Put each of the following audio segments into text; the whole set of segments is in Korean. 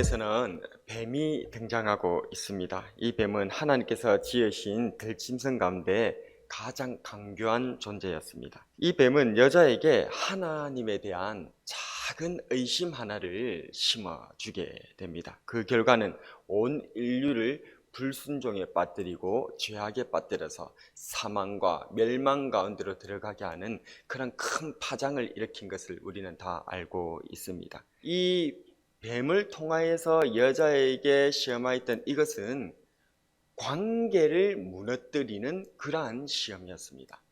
본문에서는 뱀이 등장하고 있습니다. 이 뱀은 하나님께서 지으신 들짐승 가운데 가장 강교한 존재였습니다. 이 뱀은 여자에게 하나님에 대한 작은 의심 하나를 심어주게 됩니다. 그 결과는 온 인류를 불순종에 빠뜨리고 죄악에 빠뜨려서 사망과 멸망 가운데로 들어가게 하는 그런 큰 파장을 일으킨 것을 우리는 다 알고 있습니다. 이 뱀을 통하여서 여자에게 시험하였던 이것은 관계를 무너뜨리는 그러한 시험이었습니다.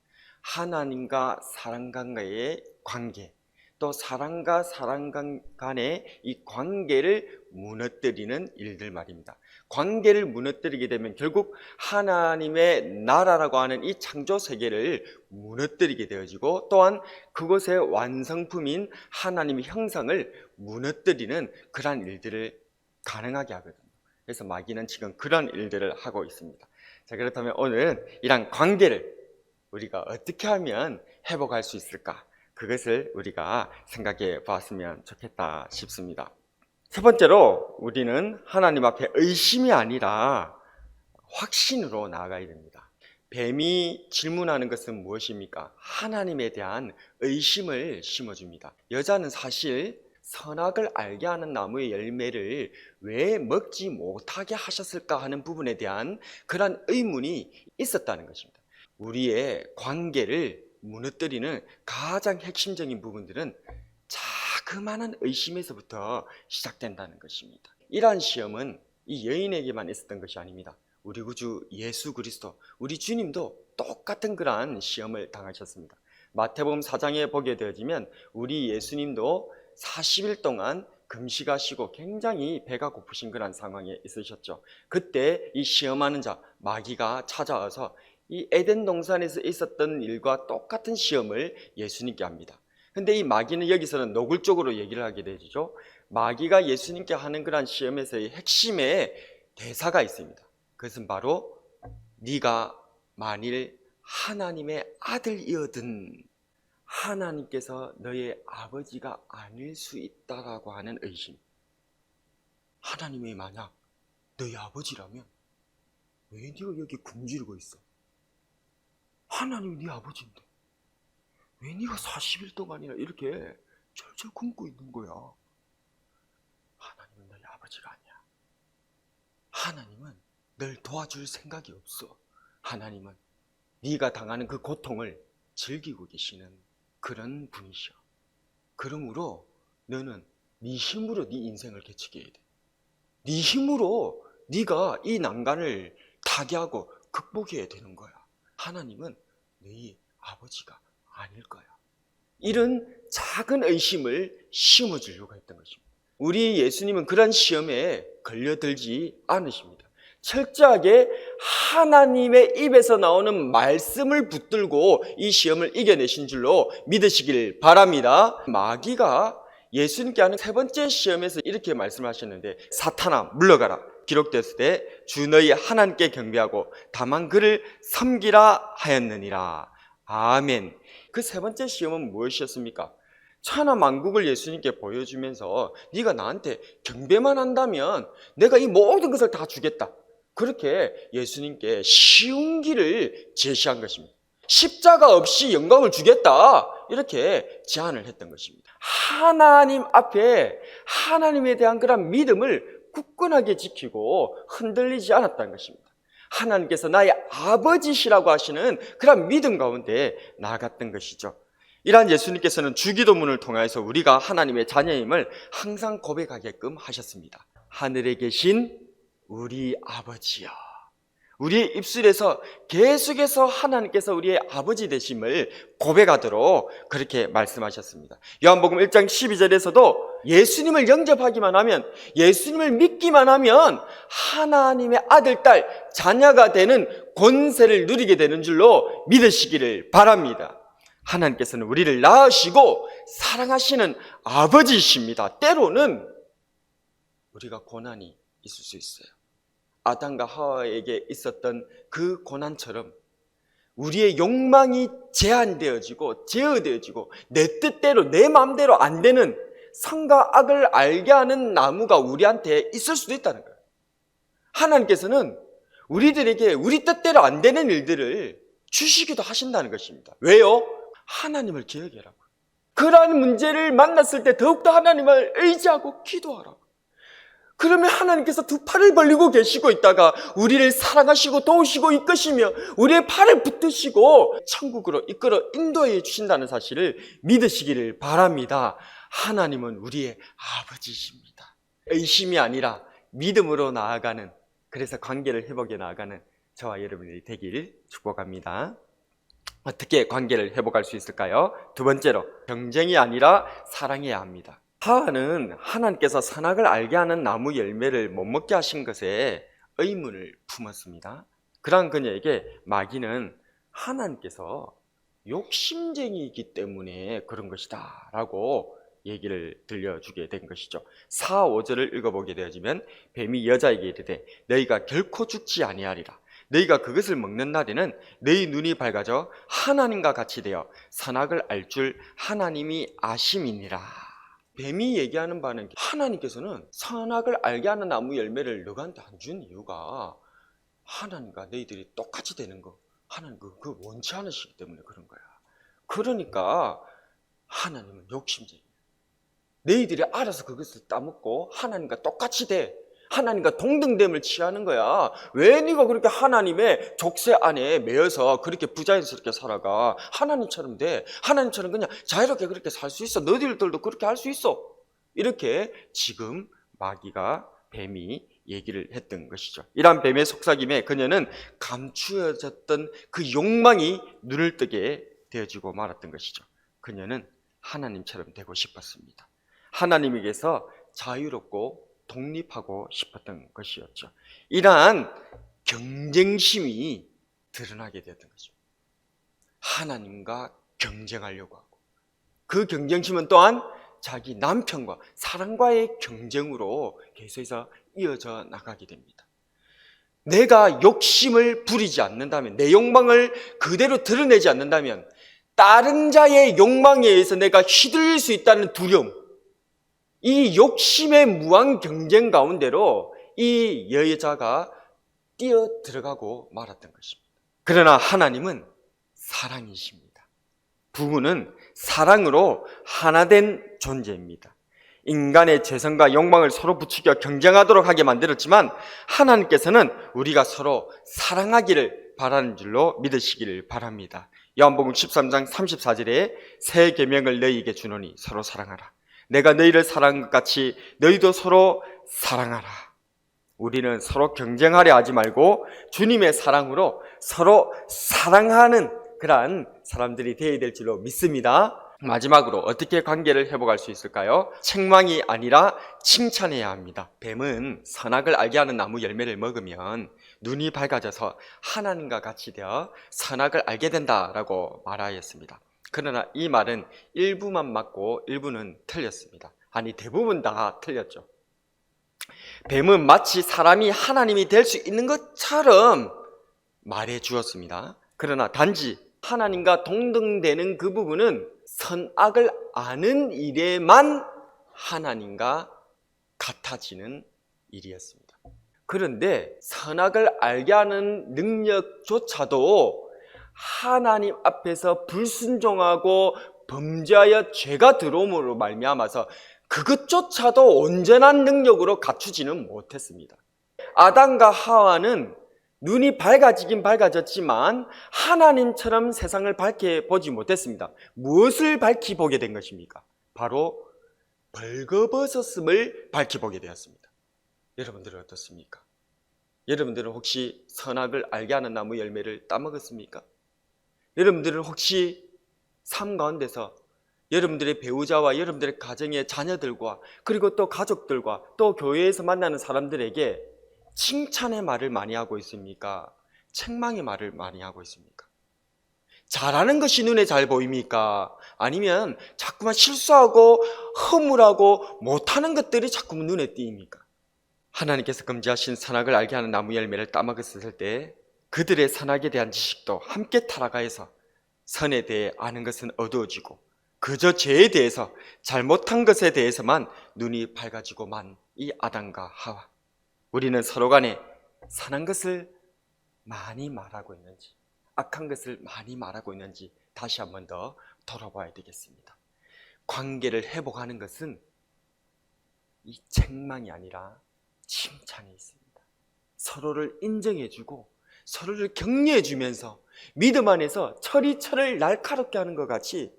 하나님과 사람간의 관계, 또 사람과 사람 간의 이 관계를 무너뜨리는 일들 말입니다. 관계를 무너뜨리게 되면 결국 하나님의 나라라고 하는 이 창조 세계를 무너뜨리게 되어지고, 또한 그것의 완성품인 하나님의 형상을 무너뜨리는 그러한 일들을 가능하게 하거든요. 그래서 마귀는 지금 그런 일들을 하고 있습니다. 자, 그렇다면 오늘은 이런 관계를 우리가 어떻게 하면 회복할 수 있을까? 그것을 우리가 생각해 보았으면 좋겠다 싶습니다. 첫 번째로 우리는 하나님 앞에 의심이 아니라 확신으로 나아가야 됩니다. 뱀이 질문하는 것은 무엇입니까? 하나님에 대한 의심을 심어줍니다. 여자는 사실 선악을 알게 하는 나무의 열매를 왜 먹지 못하게 하셨을까 하는 부분에 대한 그런 의문이 있었다는 것입니다. 우리의 관계를 무너뜨리는 가장 핵심적인 부분들은 자그마한 의심에서부터 시작된다는 것입니다. 이러한 시험은 이 여인에게만 있었던 것이 아닙니다. 우리 구주 예수 그리스도, 우리 주님도 똑같은 그러한 시험을 당하셨습니다. 마태복음 4장에 보게 되어지면 우리 예수님도 40일 동안 금식하시고 굉장히 배가 고프신 그런 상황에 있으셨죠. 그때 이 시험하는 자 마귀가 찾아와서 이 에덴 동산에서 있었던 일과 똑같은 시험을 예수님께 합니다. 근데 이 마귀는 여기서는 노골적으로 얘기를 하게 되죠. 마귀가 예수님께 하는 그런 시험에서의 핵심의 대사가 있습니다. 그것은 바로 네가 만일 하나님의 아들이어든 하나님께서 너의 아버지가 아닐 수 있다라고 하는 의심. 하나님이 만약 너의 아버지라면 왜 네가 여기 굶주리고 있어? 하나님이 네 아버지인데 왜 네가 40일 동안이나 이렇게 철철 굶고 있는 거야? 하나님은 너의 아버지가 아니야. 하나님은 널 도와줄 생각이 없어. 하나님은 네가 당하는 그 고통을 즐기고 계시는 그런 분이셔. 그러므로 너는 네 힘으로 네 인생을 개척해야 돼. 네 힘으로 네가 이 난간을 타개하고 극복해야 되는 거야. 하나님은 너희 아버지가 아닐 거야. 이런 작은 의심을 심어주려고 했던 것입니다. 우리 예수님은 그런 시험에 걸려들지 않으십니다. 철저하게 하나님의 입에서 나오는 말씀을 붙들고 이 시험을 이겨내신 줄로 믿으시길 바랍니다. 마귀가 예수님께 하는 세 번째 시험에서 이렇게 말씀하셨는데, 사탄아 물러가라. 기록되었을 때 주 너희 하나님께 경배하고 다만 그를 섬기라 하였느니라. 아멘. 그 세 번째 시험은 무엇이었습니까? 천하 만국을 예수님께 보여주면서 네가 나한테 경배만 한다면 내가 이 모든 것을 다 주겠다. 그렇게 예수님께 쉬운 길을 제시한 것입니다. 십자가 없이 영광을 주겠다. 이렇게 제안을 했던 것입니다. 하나님 앞에 하나님에 대한 그런 믿음을 굳건하게 지키고 흔들리지 않았다는 것입니다. 하나님께서 나의 아버지시라고 하시는 그런 믿음 가운데 나아갔던 것이죠. 이러한 예수님께서는 주기도문을 통해서 우리가 하나님의 자녀임을 항상 고백하게끔 하셨습니다. 하늘에 계신 우리 아버지여. 우리의 입술에서 계속해서 하나님께서 우리의 아버지 되심을 고백하도록 그렇게 말씀하셨습니다. 요한복음 1장 12절에서도 예수님을 영접하기만 하면, 예수님을 믿기만 하면 하나님의 아들, 딸, 자녀가 되는 권세를 누리게 되는 줄로 믿으시기를 바랍니다. 하나님께서는 우리를 낳으시고 사랑하시는 아버지이십니다. 때로는 우리가 고난이 있을 수 있어요. 아담과 하와에게 있었던 그 고난처럼 우리의 욕망이 제한되어지고 제어되어지고 내 뜻대로 내 마음대로 안 되는 선과 악을 알게 하는 나무가 우리한테 있을 수도 있다는 거예요. 하나님께서는 우리들에게 우리 뜻대로 안 되는 일들을 주시기도 하신다는 것입니다. 왜요? 하나님을 기억해라고. 그러한 문제를 만났을 때 더욱더 하나님을 의지하고 기도하라고. 그러면 하나님께서 두 팔을 벌리고 계시고 있다가 우리를 사랑하시고 도우시고 이끄시며 우리의 팔을 붙드시고 천국으로 이끌어 인도해 주신다는 사실을 믿으시기를 바랍니다. 하나님은 우리의 아버지십니다. 의심이 아니라 믿음으로 나아가는, 그래서 관계를 회복해 나아가는 저와 여러분들이 되기를 축복합니다. 어떻게 관계를 회복할 수 있을까요? 두 번째로, 경쟁이 아니라 사랑해야 합니다. 하와는 하나님께서 선악을 알게 하는 나무 열매를 못 먹게 하신 것에 의문을 품었습니다. 그러한 그녀에게 마귀는 하나님께서 욕심쟁이이기 때문에 그런 것이다 라고 얘기를 들려주게 된 것이죠. 4, 5절을 읽어보게 되어지면 뱀이 여자에게 이르되 너희가 결코 죽지 아니하리라. 너희가 그것을 먹는 날에는 너희 눈이 밝아져 하나님과 같이 되어 선악을 알 줄 하나님이 아심이니라. 뱀이 얘기하는 바는 하나님께서는 선악을 알게 하는 나무 열매를 너희한테 안 준 이유가 하나님과 너희들이 똑같이 되는 거, 하나님 그거 원치 않으시기 때문에 그런 거야. 그러니까 하나님은 욕심쟁이야. 너희들이 알아서 그것을 따먹고 하나님과 똑같이 돼. 하나님과 동등됨을 취하는 거야. 왜 네가 그렇게 하나님의 족쇄 안에 매여서 그렇게 부자연스럽게 살아가? 하나님처럼 돼. 하나님처럼 그냥 자유롭게 그렇게 살 수 있어. 너희들도 그렇게 할 수 있어. 이렇게 지금 마귀가, 뱀이 얘기를 했던 것이죠. 이러한 뱀의 속삭임에 그녀는 감추어졌던 그 욕망이 눈을 뜨게 되어지고 말았던 것이죠. 그녀는 하나님처럼 되고 싶었습니다. 하나님에게서 자유롭고 독립하고 싶었던 것이었죠. 이러한 경쟁심이 드러나게 되었던 거죠. 하나님과 경쟁하려고 하고, 그 경쟁심은 또한 자기 남편과 사랑과의 경쟁으로 계속해서 이어져 나가게 됩니다. 내가 욕심을 부리지 않는다면, 내 욕망을 그대로 드러내지 않는다면 다른 자의 욕망에 의해서 내가 휘둘릴 수 있다는 두려움, 이 욕심의 무한 경쟁 가운데로 이 여자가 뛰어 들어가고 말았던 것입니다. 그러나 하나님은 사랑이십니다. 부부는 사랑으로 하나 된 존재입니다. 인간의 죄성과 욕망을 서로 부추겨 경쟁하도록 하게 만들었지만 하나님께서는 우리가 서로 사랑하기를 바라는 줄로 믿으시기를 바랍니다. 요한복음 13장 34절에 새 계명을 너희에게 주노니 서로 사랑하라. 내가 너희를 사랑한 것 같이 너희도 서로 사랑하라. 우리는 서로 경쟁하려 하지 말고 주님의 사랑으로 서로 사랑하는 그러한 사람들이 되어야 될 줄로 믿습니다. 마지막으로 어떻게 관계를 회복할 수 있을까요? 책망이 아니라 칭찬해야 합니다. 뱀은 선악을 알게 하는 나무 열매를 먹으면 눈이 밝아져서 하나님과 같이 되어 선악을 알게 된다라고 말하였습니다. 그러나 이 말은 일부만 맞고 일부는 틀렸습니다. 아니, 대부분 다 틀렸죠. 뱀은 마치 사람이 하나님이 될 수 있는 것처럼 말해 주었습니다. 그러나 단지 하나님과 동등되는 그 부분은 선악을 아는 일에만 하나님과 같아지는 일이었습니다. 그런데 선악을 알게 하는 능력조차도 하나님 앞에서 불순종하고 범죄하여 죄가 들어옴으로 말미암아서 그것조차도 온전한 능력으로 갖추지는 못했습니다. 아담과 하와는 눈이 밝아지긴 밝아졌지만 하나님처럼 세상을 밝게 보지 못했습니다. 무엇을 밝히 보게 된 것입니까? 바로 벌거벗었음을 밝히 보게 되었습니다. 여러분들은 어떻습니까? 여러분들은 혹시 선악을 알게 하는 나무 열매를 따먹었습니까? 여러분들은 혹시 삶 가운데서 여러분들의 배우자와 여러분들의 가정의 자녀들과 그리고 또 가족들과 또 교회에서 만나는 사람들에게 칭찬의 말을 많이 하고 있습니까? 책망의 말을 많이 하고 있습니까? 잘하는 것이 눈에 잘 보입니까? 아니면 자꾸만 실수하고 허물하고 못하는 것들이 자꾸만 눈에 띄입니까? 하나님께서 금지하신 선악을 알게 하는 나무 열매를 따먹었을 때 그들의 선악에 대한 지식도 함께 타락하여서 선에 대해 아는 것은 어두워지고 그저 죄에 대해서, 잘못한 것에 대해서만 눈이 밝아지고만 이 아담과 하와, 우리는 서로 간에 선한 것을 많이 말하고 있는지 악한 것을 많이 말하고 있는지 다시 한 번 더 돌아봐야 되겠습니다. 관계를 회복하는 것은 이 책망이 아니라 칭찬이 있습니다. 서로를 인정해주고 서로를 격려해주면서 믿음 안에서 철이 철을 날카롭게 하는 것 같이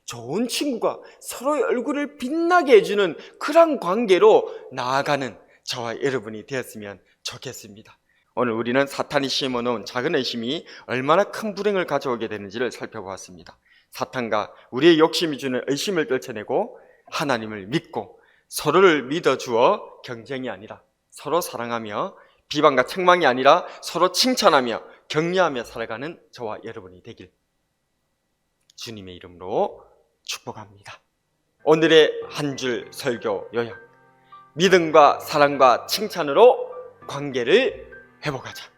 좋은 친구가 서로의 얼굴을 빛나게 해주는 그런 관계로 나아가는 저와 여러분이 되었으면 좋겠습니다. 오늘 우리는 사탄이 심어놓은 작은 의심이 얼마나 큰 불행을 가져오게 되는지를 살펴보았습니다. 사탄과 우리의 욕심이 주는 의심을 떨쳐내고 하나님을 믿고 서로를 믿어주어 경쟁이 아니라 서로 사랑하며, 비방과 책망이 아니라 서로 칭찬하며 격려하며 살아가는 저와 여러분이 되길 주님의 이름으로 축복합니다. 오늘의 한 줄 설교 요약: 믿음과 사랑과 칭찬으로 관계를 회복하자.